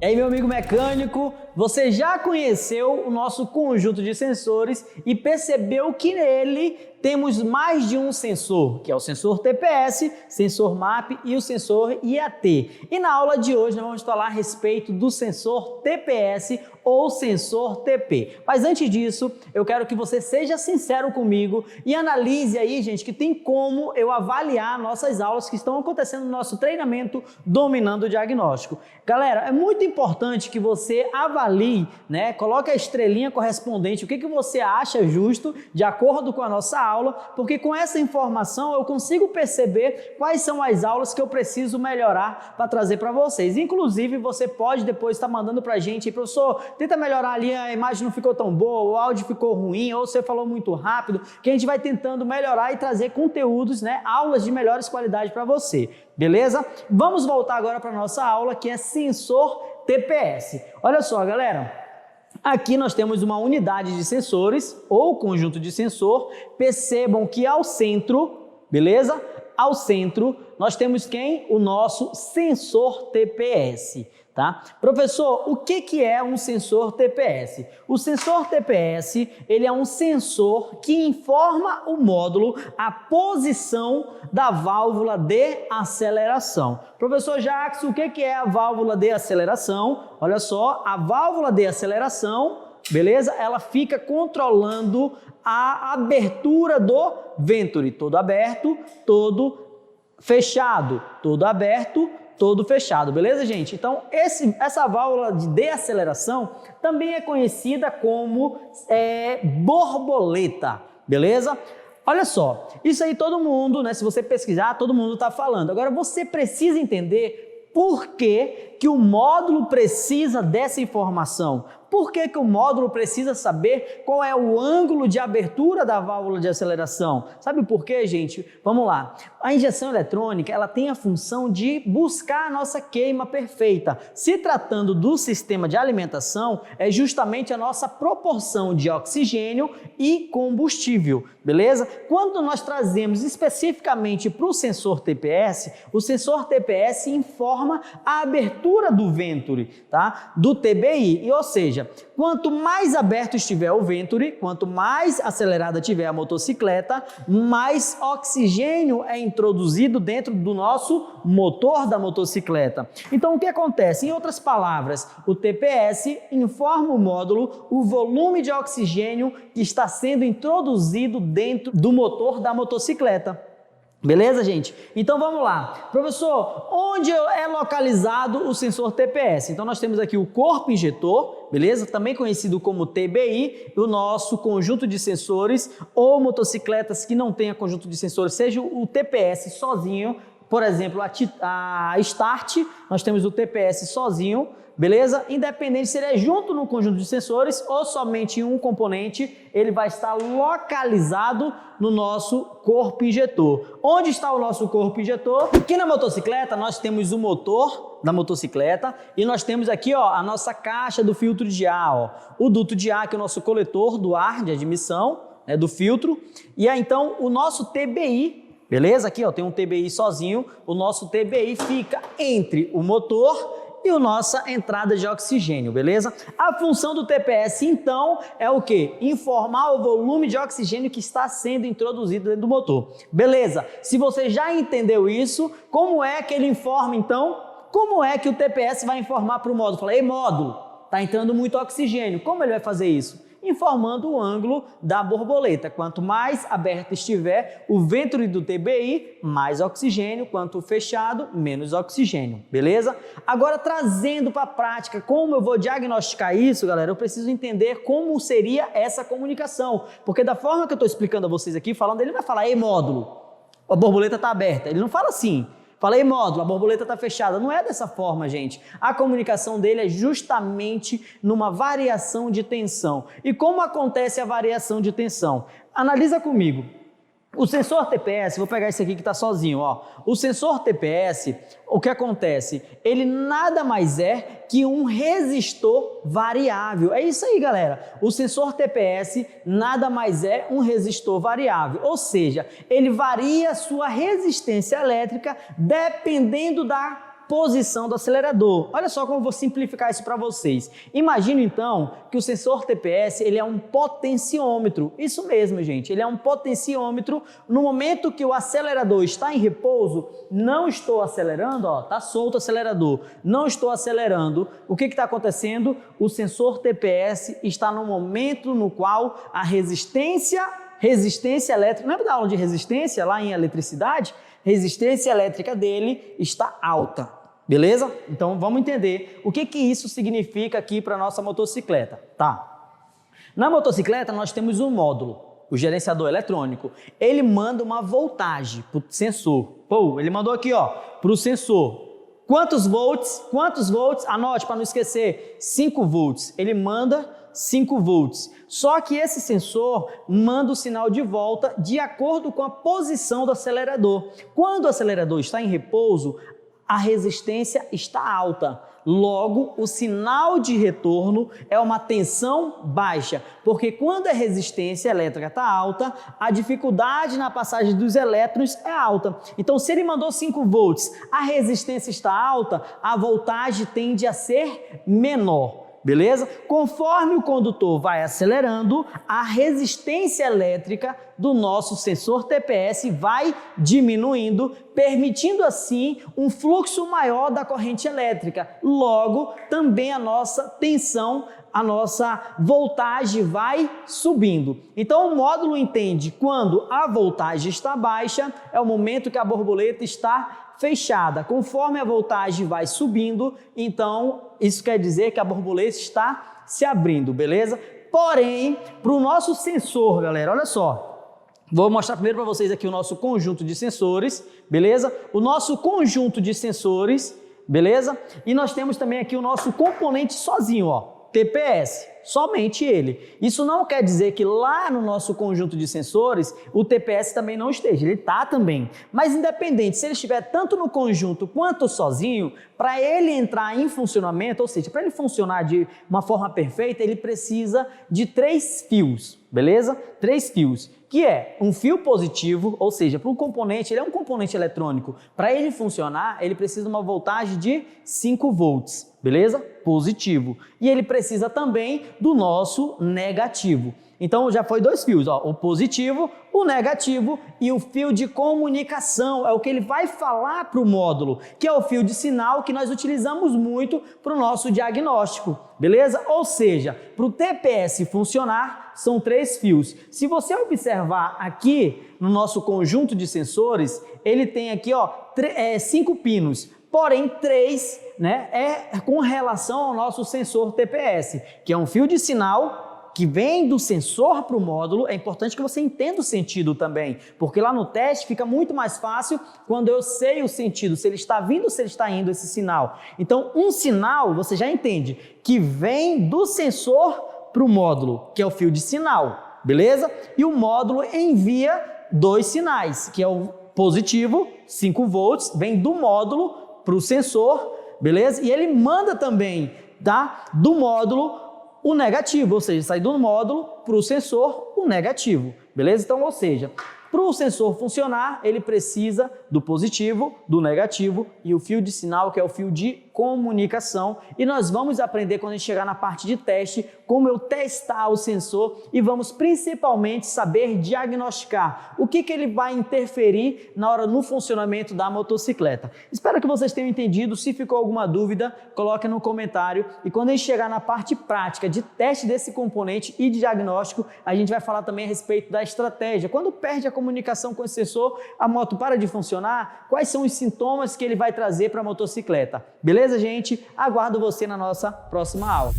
E aí, meu amigo mecânico, você já conheceu o nosso conjunto de sensores e percebeu que nele temos mais de um sensor, que é o sensor TPS, sensor MAP e o sensor IAT. E na aula de hoje nós vamos falar a respeito do sensor TPS ou sensor TP. Mas antes disso, eu quero que você seja sincero comigo e analise aí, gente, que tem como eu avaliar nossas aulas que estão acontecendo no nosso treinamento Dominando o Diagnóstico. Galera, é muito importante que você avalie, né? Coloque a estrelinha correspondente, o que você acha justo de acordo com a nossa aula, porque com essa informação eu consigo perceber quais são as aulas que eu preciso melhorar para trazer para vocês. Inclusive, você pode depois estar mandando para a gente, professor, tenta melhorar ali, a imagem não ficou tão boa, o áudio ficou ruim, ou você falou muito rápido, que a gente vai tentando melhorar e trazer conteúdos, né? Aulas de melhores qualidade para você, beleza? Vamos voltar agora para a nossa aula, que é sensor TPS. Olha só, galera, aqui nós temos uma unidade de sensores ou conjunto de sensor. Percebam que ao centro, beleza? Ao centro nós temos quem? O nosso sensor TPS, tá? Professor, o que é um sensor TPS? O sensor TPS, ele é um sensor que informa o módulo a posição da válvula de aceleração. Professor Jackson, o que é a válvula de aceleração? Olha só, a válvula de aceleração, beleza? Ela fica controlando a abertura do venturi, todo aberto, todo fechado, todo aberto, todo fechado, beleza, gente? Então, essa válvula de deaceleração também é conhecida como borboleta, beleza? Olha só, isso aí todo mundo, né? Se você pesquisar, todo mundo está falando. Agora, você precisa entender por que o módulo precisa dessa informação. Por que o módulo precisa saber qual é o ângulo de abertura da válvula de aceleração? Sabe por quê, gente? Vamos lá. A injeção eletrônica, ela tem a função de buscar a nossa queima perfeita. Se tratando do sistema de alimentação, é justamente a nossa proporção de oxigênio e combustível, beleza? Quando nós trazemos especificamente para o sensor TPS, o sensor TPS informa a abertura do venturi, tá? Do TBI, ou seja, quanto mais aberto estiver o venturi, quanto mais acelerada tiver a motocicleta, mais oxigênio é introduzido dentro do nosso motor da motocicleta. Então, o que acontece? Em outras palavras, o TPS informa o módulo o volume de oxigênio que está sendo introduzido dentro do motor da motocicleta. Beleza, gente? Então vamos lá. Professor, onde é localizado o sensor TPS? Então nós temos aqui o corpo injetor, beleza? Também conhecido como TBI, o nosso conjunto de sensores, ou motocicletas que não tenha conjunto de sensores, seja o TPS sozinho. Por exemplo, a Start, nós temos o TPS sozinho, beleza? Independente se ele é junto no conjunto de sensores ou somente em um componente, ele vai estar localizado no nosso corpo injetor. Onde está o nosso corpo injetor? Aqui na motocicleta nós temos o motor da motocicleta e nós temos aqui, ó, a nossa caixa do filtro de ar, ó, o duto de ar, que é o nosso coletor do ar de admissão, né, do filtro, e aí então o nosso TBI. Beleza? Aqui, ó, tem um TBI sozinho. O nosso TBI fica entre o motor e a nossa entrada de oxigênio, beleza? A função do TPS, então, é o quê? Informar o volume de oxigênio que está sendo introduzido dentro do motor. Beleza? Se você já entendeu isso, como é que ele informa, então? Como é que o TPS vai informar para o módulo? Fala, ei, módulo, está entrando muito oxigênio. Como ele vai fazer isso? Informando o ângulo da borboleta. Quanto mais aberto estiver o venturi do TBI, mais oxigênio, quanto fechado, menos oxigênio, beleza? Agora, trazendo para a prática, como eu vou diagnosticar isso, galera, eu preciso entender como seria essa comunicação, porque da forma que eu estou explicando a vocês aqui, falando, ele vai falar, ei, módulo, a borboleta está aberta. Ele não fala assim. Falei, módulo, a borboleta está fechada. Não é dessa forma, gente. A comunicação dele é justamente numa variação de tensão. E como acontece a variação de tensão? Analisa comigo. O sensor TPS, vou pegar esse aqui que está sozinho, ó. O sensor TPS, o que acontece? Ele nada mais é que um resistor variável. É isso aí, galera. O sensor TPS nada mais é um resistor variável. Ou seja, ele varia a sua resistência elétrica dependendo da posição do acelerador. Olha só como eu vou simplificar isso para vocês. Imagina então que o sensor TPS ele é um potenciômetro. Isso mesmo, gente. Ele é um potenciômetro. No momento que o acelerador está em repouso, não estou acelerando, ó, tá solto o acelerador. Não estou acelerando. O que está acontecendo? O sensor TPS está no momento no qual a resistência elétrica, lembra da aula de resistência lá em eletricidade? Resistência elétrica dele está alta, beleza? Então vamos entender o que isso significa aqui para a nossa motocicleta, tá? Na motocicleta nós temos um módulo, o gerenciador eletrônico. Ele manda uma voltagem para o sensor. Pô, ele mandou aqui, ó, para o sensor. Quantos volts? Quantos volts? Anote para não esquecer, 5 volts. Ele manda 5 volts. Só que esse sensor manda o sinal de volta de acordo com a posição do acelerador. Quando o acelerador está em repouso, a resistência está alta. Logo, o sinal de retorno é uma tensão baixa, porque quando a resistência elétrica está alta, a dificuldade na passagem dos elétrons é alta. Então, se ele mandou 5 volts, a resistência está alta, a voltagem tende a ser menor. Beleza? Conforme o condutor vai acelerando, a resistência elétrica do nosso sensor TPS vai diminuindo, permitindo assim um fluxo maior da corrente elétrica. Logo, também a nossa tensão, a nossa voltagem vai subindo. Então, o módulo entende quando a voltagem está baixa, é o momento que a borboleta está fechada. Conforme a voltagem vai subindo, então isso quer dizer que a borboleta está se abrindo, beleza? Porém, para o nosso sensor, galera, olha só. Vou mostrar primeiro para vocês aqui o nosso conjunto de sensores, beleza? O nosso conjunto de sensores, beleza? E nós temos também aqui o nosso componente sozinho, ó. TPS, somente ele. Isso não quer dizer que lá no nosso conjunto de sensores o TPS também não esteja, ele está também. Mas independente, se ele estiver tanto no conjunto quanto sozinho, para ele entrar em funcionamento, ou seja, para ele funcionar de uma forma perfeita, ele precisa de 3 fios, beleza? 3 fios. Que é um fio positivo, ou seja, para um componente, ele é um componente eletrônico, para ele funcionar, ele precisa de uma voltagem de 5 volts, beleza? Positivo. E ele precisa também do nosso negativo. Então já foi 2 fios, ó, o positivo, o negativo e o fio de comunicação, é o que ele vai falar para o módulo, que é o fio de sinal que nós utilizamos muito para o nosso diagnóstico, beleza? Ou seja, para o TPS funcionar, são 3 fios. Se você observar aqui no nosso conjunto de sensores, ele tem aqui, ó, 5 pinos. Porém, 3, né, é com relação ao nosso sensor TPS, que é um fio de sinal que vem do sensor para o módulo. É importante que você entenda o sentido também, porque lá no teste fica muito mais fácil quando eu sei o sentido, se ele está vindo ou se ele está indo esse sinal. Então, um sinal, você já entende, que vem do sensor para o módulo, que é o fio de sinal, beleza? E o módulo envia 2 sinais, que é o positivo, 5 volts, vem do módulo para o sensor, beleza? E ele manda também, tá, do módulo o negativo, ou seja, sai do módulo para o sensor o negativo, beleza? Então, ou seja, para o sensor funcionar, ele precisa do positivo, do negativo e o fio de sinal, que é o fio de comunicação. E nós vamos aprender quando a gente chegar na parte de teste, como eu testar o sensor e vamos principalmente saber diagnosticar o que ele vai interferir no funcionamento da motocicleta. Espero que vocês tenham entendido. Se ficou alguma dúvida, coloque no comentário. E quando a gente chegar na parte prática de teste desse componente e de diagnóstico, a gente vai falar também a respeito da estratégia. Quando perde a comunicação com esse sensor, a moto para de funcionar, quais são os sintomas que ele vai trazer para a motocicleta? Beleza, gente? Aguardo você na nossa próxima aula.